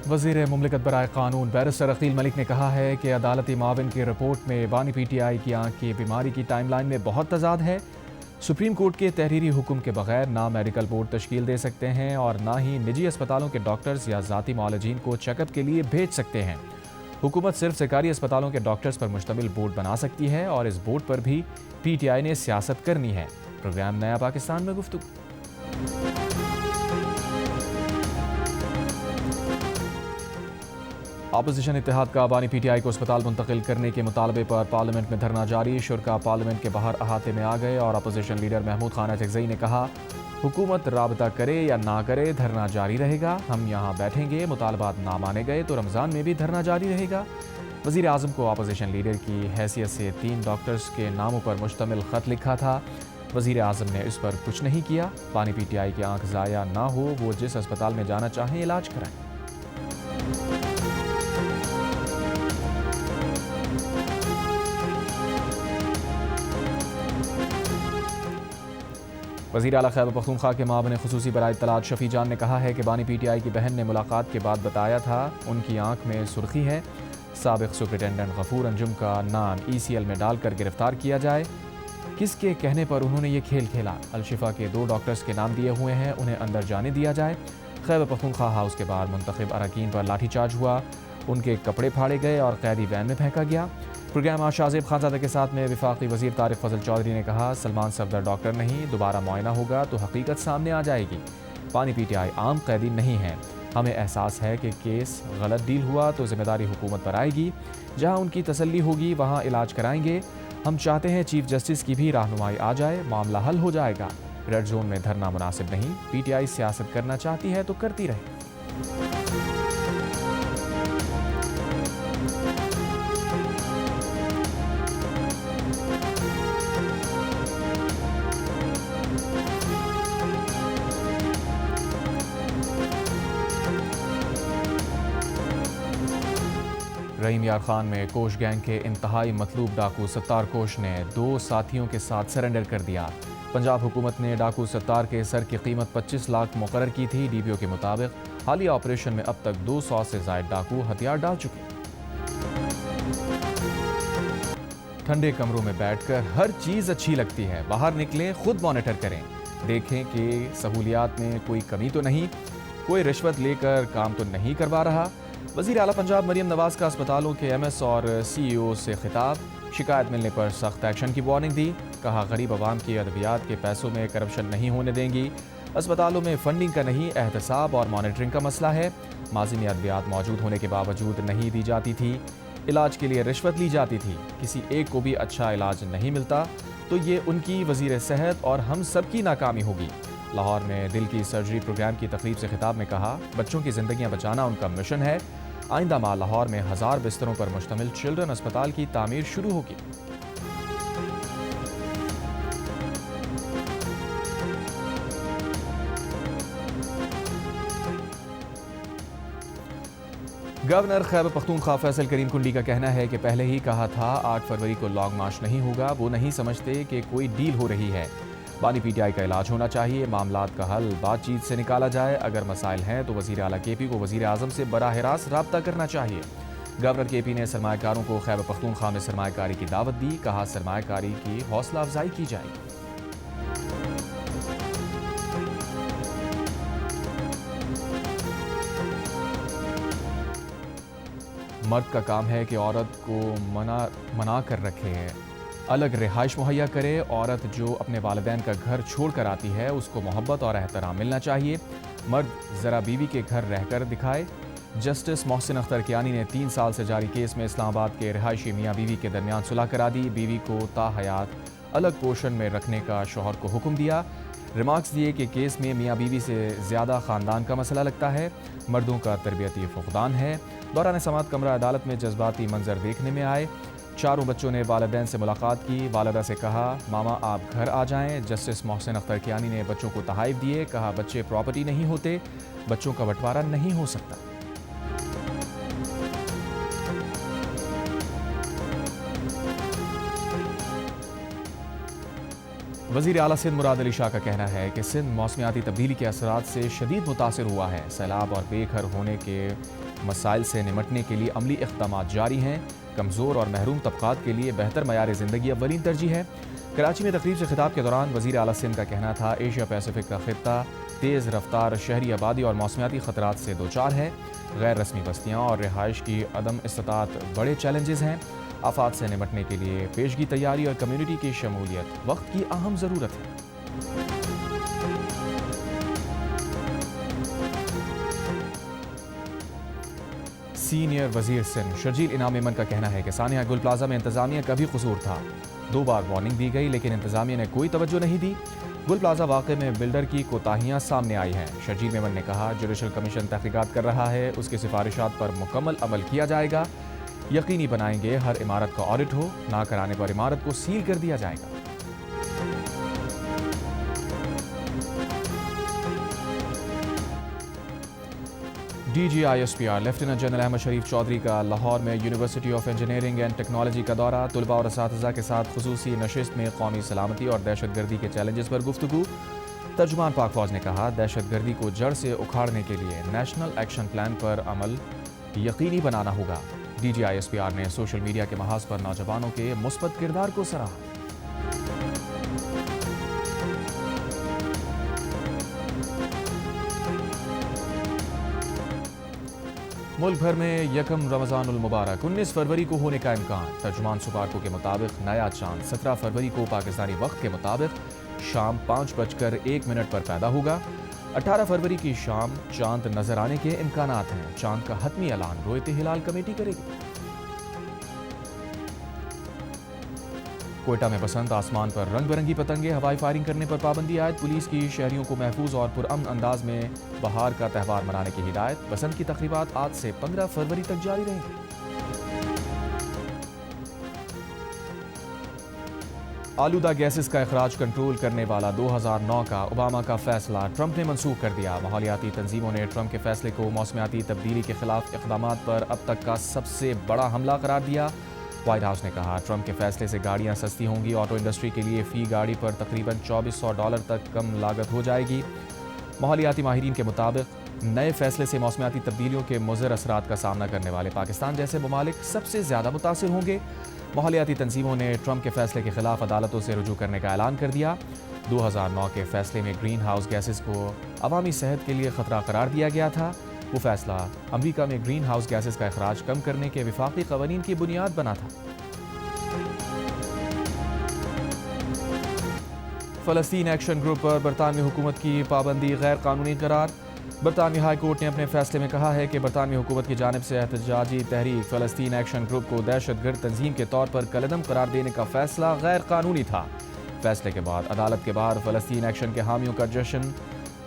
वज़ीर मुमलिकत बराए क़ानून बैरिस्टर अकील मलिक ने कहा है कि अदालती माविन की रिपोर्ट में बानी PTI की आँख की बीमारी की टाइमलाइन में बहुत तजाद है। सुप्रीम कोर्ट के तहरीरी हुक्म के बगैर ना मेडिकल बोर्ड तश्कील दे सकते हैं और ना ही निजी अस्पतालों के डॉक्टर्स या ज़ाती मौलजीन को चेकअप के लिए भेज सकते हैं। हुकूमत सिर्फ सरकारी अस्पतालों के डॉक्टर्स पर मुश्तमिल बोर्ड बना सकती है और इस बोर्ड पर भी PTI ने सियासत करनी है। प्रोग्राम नया पाकिस्तान में गुफ्तगू। अपोजिशन इत्तेहाद का बानी PTI को अस्पताल मुंतकिल करने के मुतालबे पर पार्लियामेंट में धरना जारी। शुरका पार्लियामेंट के बाहर अहाते में आ गए और अपोजिशन लीडर महमूद खान अचकज़ई ने कहा, हुकूमत राबता करे या ना करे धरना जारी रहेगा। हम यहाँ बैठेंगे, मुतालबात ना माने गए तो रमज़ान में भी धरना जारी रहेगा। वज़ीर आज़म को अपोजिशन लीडर की हैसियत से 3 डॉक्टर्स के नामों पर मुश्तमिल ख़त लिखा था। वज़ीर आज़म ने इस पर कुछ नहीं किया। बानी PTI की आँख ज़ाया ना हो, वो जिस अस्पताल में जाना चाहें इलाज कराएं। वज़ीर आला खैबर पख्तूनख्वा के मामले खुसूसी बराए इत्तलात शफ़ी जान ने कहा है कि बानी PTI की बहन ने मुलाकात के बाद बताया था उनकी आंख में सुर्खी है। साबिक़ सुपरिटेंडेंट गफूर अंजुम का नाम ECL में डालकर गिरफ्तार किया जाए। किसके कहने पर उन्होंने ये खेल खेला? अलशिफा के 2 डॉक्टर्स के नाम दिए हुए हैं, उन्हें अंदर जाने दिया जाए। खैबर पख्तूनख्वा हाउस के बाहर मुंतखब अरकान पर लाठीचार्ज हुआ, उनके कपड़े फाड़े गए और कैदी वैन में फेंका गया। प्रोग्राम आज शाहज़ेब खानज़ादा के साथ में वफाकी वज़ीर तारिक फजल चौधरी ने कहा, सलमान सफदर डॉक्टर नहीं, दोबारा मुआयना होगा तो हकीकत सामने आ जाएगी। बानी PTI आम कैदी नहीं है। हमें एहसास है कि केस गलत डील हुआ तो जिम्मेदारी हुकूमत पर आएगी। जहां उनकी तसल्ली होगी वहां इलाज कराएंगे। हम चाहते हैं चीफ जस्टिस की भी रहनुमाई आ जाए, मामला हल हो जाएगा। रेड जोन में धरना मुनासिब नहीं। PTI सियासत करना चाहती है तो करती रहे। रहीम यार खान में कोश गैंग के इंतहाई मतलूब डाकू सत्तार कोश ने 2 साथियों के साथ सरेंडर कर दिया। पंजाब हुकूमत ने डाकू सत्तार के सर की कीमत 25 लाख मुकर्रर की थी। DPO के मुताबिक हालिया ऑपरेशन में अब तक 200 से ज़ायद डाकू हथियार डाल चुके। ठंडे कमरों में बैठकर हर चीज़ अच्छी लगती है। बाहर निकलें, खुद मॉनिटर करें, देखें कि सहूलियात में कोई कमी तो नहीं, कोई रिश्वत लेकर काम तो नहीं करवा रहा। वज़ीर आला पंजाब मरियम नवाज़ का अस्पतालों के MS और CEO से खिताब। शिकायत मिलने पर सख्त एक्शन की वार्निंग दी। कहा, गरीब आवाम की अद्वियात के पैसों में करप्शन नहीं होने देंगी। अस्पतालों में फंडिंग का नहीं, एहतसाब और मॉनिटरिंग का मसला है। माजी में अद्वियात मौजूद होने के बावजूद नहीं दी जाती थी। इलाज के लिए रिश्वत ली जाती थी। किसी एक को भी अच्छा इलाज नहीं मिलता तो ये उनकी वज़ीर सेहत और हम सब की नाकामी होगी। लाहौर में दिल की सर्जरी प्रोग्राम की तकरीब से खिताब में कहा, बच्चों की ज़िंदगियाँ बचाना उनका मिशन है। आइंदा माह लाहौर में 1000 बिस्तरों पर मुश्तमिल चिल्ड्रन अस्पताल की तामीर शुरू होगी। गवर्नर खैबर पख्तूनख्वा फैसल करीम कुंडी का कहना है कि पहले ही कहा था 8 फरवरी को लॉन्ग मार्च नहीं होगा। वो नहीं समझते कि कोई डील हो रही है। बानी PTI का इलाज होना चाहिए। मामलात का हल बातचीत से निकाला जाए। अगर मसाइल हैं तो वज़ीर आला KP को वज़ीर आज़म से बराह रास्त राब्ता करना चाहिए। गवर्नर KP ने सरमायाकारों को खैबर पख्तूनख्वा में सरमायाकारी की दावत दी। कहा, सरमायाकारी की हौसला अफजाई की जाएगी। मर्द का काम है कि औरत को मना कर रखे, अलग रिहाइश मुहैया करे। औरत जो अपने वालिदैन का घर छोड़ कर आती है उसको मोहब्बत और एहतराम मिलना चाहिए। मर्द ज़रा बीवी के घर रहकर दिखाए। जस्टिस मोहसिन अख्तर कियानी ने 3 साल से जारी केस में इस्लामाबाद के रिहायशी मियाँ बीवी के दरमियान सुलह करा दी। बीवी को ताहयात अलग पोर्शन में रखने का शौहर को हुक्म दिया। रिमार्क्स दिए कि केस में मियाँ बीवी से ज़्यादा ख़ानदान का मसला लगता है। मर्दों का तरबियती फुक़दान है। दौरान समाअत कमरा अदालत में जज्बाती मंजर देखने में आए। चारों बच्चों ने वालिदैन से मुलाकात की। वालिदा से कहा, मामा आप घर आ जाएं। जस्टिस मोहसिन अख्तर कियानी ने बच्चों को तहाइफ दिए। कहा, बच्चे प्रॉपर्टी नहीं होते, बच्चों का बंटवारा नहीं हो सकता। وزیر اعلیٰ سندھ مراد علی شاہ کا کہنا ہے کہ سندھ موسمیاتی تبدیلی کے اثرات سے شدید متاثر ہوا ہے۔ سیلاب اور بے گھر ہونے کے مسائل سے نمٹنے کے لیے عملی اقدامات جاری ہیں۔ کمزور اور محروم طبقات کے لیے بہتر معیار زندگی اولین ترجیح ہے۔ کراچی میں تقریب سے خطاب کے دوران وزیر اعلیٰ سندھ کا کہنا تھا، ایشیا پیسیفک کا خطہ تیز رفتار شہری آبادی اور موسمیاتی خطرات سے دوچار ہے۔ غیر رسمی بستیاں اور رہائش کی عدم استطاعت بڑے چیلنجز ہیں۔ آفات سے نمٹنے کے لیے پیشگی تیاری اور کمیونٹی کی شمولیت وقت کی اہم ضرورت ہے۔ سینئر وزیر سندھ شرجیل انعام میمن کا کہنا ہے کہ سانحہ گل پلازا میں انتظامیہ کا بھی قصور تھا۔ 2 بار وارننگ دی گئی لیکن انتظامیہ نے کوئی توجہ نہیں دی۔ گل پلازا واقعے میں بلڈر کی کوتاہیاں سامنے آئی ہیں۔ شرجیل میمن نے کہا، جوڈیشل کمیشن تحقیقات کر رہا ہے، اس کی سفارشات پر مکمل عمل کیا جائے گا۔ یقینی بنائیں گے ہر عمارت کا آڈٹ ہو، نہ کرانے پر عمارت کو سیل کر دیا جائے گا۔ D G I S P R lieutenant general Ahmed Sharif Chaudhry کا لاہور میں university of engineering and technology کا دورہ، طلباء اور اساتذہ کے ساتھ خصوصی نشست میں قومی سلامتی اور دہشت گردی کے چیلنجز پر گفتگو۔ ترجمان پاک فوج نے کہا، دہشت گردی کو جڑ سے اکھاڑنے کے لیے نیشنل ایکشن پلان پر عمل یقینی بنانا ہوگا۔ D G I S P R نے سوشل میڈیا کے محاذ پر نوجوانوں کے مثبت کردار کو سراہا۔ ملک بھر میں یکم رمضان المبارک 19 فروری کو ہونے کا امکان۔ ترجمان سپارکو کے مطابق نیا چاند 17 فروری کو پاکستانی وقت کے مطابق شام 5:01 پر پیدا ہوگا۔ 18 فروری کی شام چاند نظر آنے کے امکانات ہیں۔ چاند کا حتمی اعلان رویت ہلال کمیٹی کرے گی۔ کوئٹہ میں بسنت، آسمان پر رنگ برنگی پتنگیں، ہوائی فائرنگ کرنے پر پابندی عائد۔ پولیس کی شہریوں کو محفوظ اور پرامن انداز میں بہار کا تہوار منانے کی ہدایت۔ بسنت کی تقریبات آج سے 15 فروری تک جاری رہیں گی۔ آلودہ گیسز کا اخراج کنٹرول کرنے والا 2009 کا اوباما کا فیصلہ ٹرمپ نے منسوخ کر دیا۔ ماحولیاتی تنظیموں نے ٹرمپ کے فیصلے کو موسمیاتی تبدیلی کے خلاف اقدامات پر اب تک کا سب سے بڑا حملہ قرار دیا۔ وائٹ ہاؤس نے کہا، ٹرمپ کے فیصلے سے گاڑیاں سستی ہوں گی۔ آٹو انڈسٹری کے لیے فی گاڑی پر تقریباً $2400 تک کم لاگت ہو جائے گی۔ ماحولیاتی ماہرین کے مطابق نئے فیصلے سے موسمیاتی تبدیلیوں کے مضر اثرات کا سامنا کرنے والے پاکستان جیسے ممالک سب سے زیادہ متاثر ہوں گے۔ ماحولیاتی تنظیموں نے ٹرمپ کے فیصلے کے خلاف عدالتوں سے رجوع کرنے کا اعلان کر دیا۔ 2009 کے فیصلے میں گرین ہاؤس گیسز کو عوامی صحت کے لیے خطرہ قرار دیا گیا تھا۔ وہ فیصلہ امریکہ میں گرین ہاؤس گیسز کا اخراج کم کرنے کے وفاقی قوانین کی بنیاد بنا تھا۔ فلسطین ایکشن گروپ پر برطانوی حکومت کی پابندی غیر قانونی قرار۔ برطانوی ہائی کورٹ نے اپنے فیصلے میں کہا ہے کہ برطانوی حکومت کی جانب سے احتجاجی تحریک فلسطین ایکشن گروپ کو دہشت گرد تنظیم کے طور پر کالعدم قرار دینے کا فیصلہ غیر قانونی تھا۔ فیصلے کے بعد عدالت کے باہر فلسطین ایکشن کے حامیوں کا جشن۔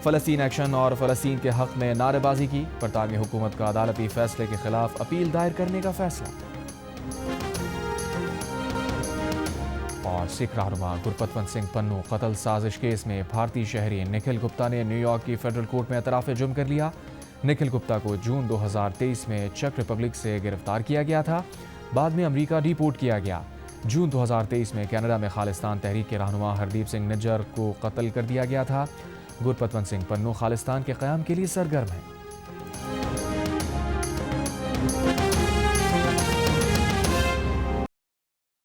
فلسطین ایکشن اور فلسطین کے حق میں نعرے بازی کی۔ برطانوی حکومت کا عدالتی فیصلے کے خلاف اپیل دائر کرنے کا فیصلہ۔ اور سکھ رہنما گرپتونت سنگھ پنو قتل سازش کیس میں بھارتی شہری نکھل گپتا نے نیو یارک کی فیڈرل کورٹ میں اعتراف جرم کر لیا۔ نکھل گپتا کو جون 2023 میں چیک ریپبلک سے گرفتار کیا گیا تھا، بعد میں امریکہ ڈی پورٹ کیا گیا۔ جون 2023 میں کینیڈا میں خالصتان تحریک کے رہنما ہردیپ سنگھ نجر کو قتل کر دیا گیا تھا۔ گرپتونت سنگھ پنو خالصتان کے قیام کے لیے سرگرم ہیں۔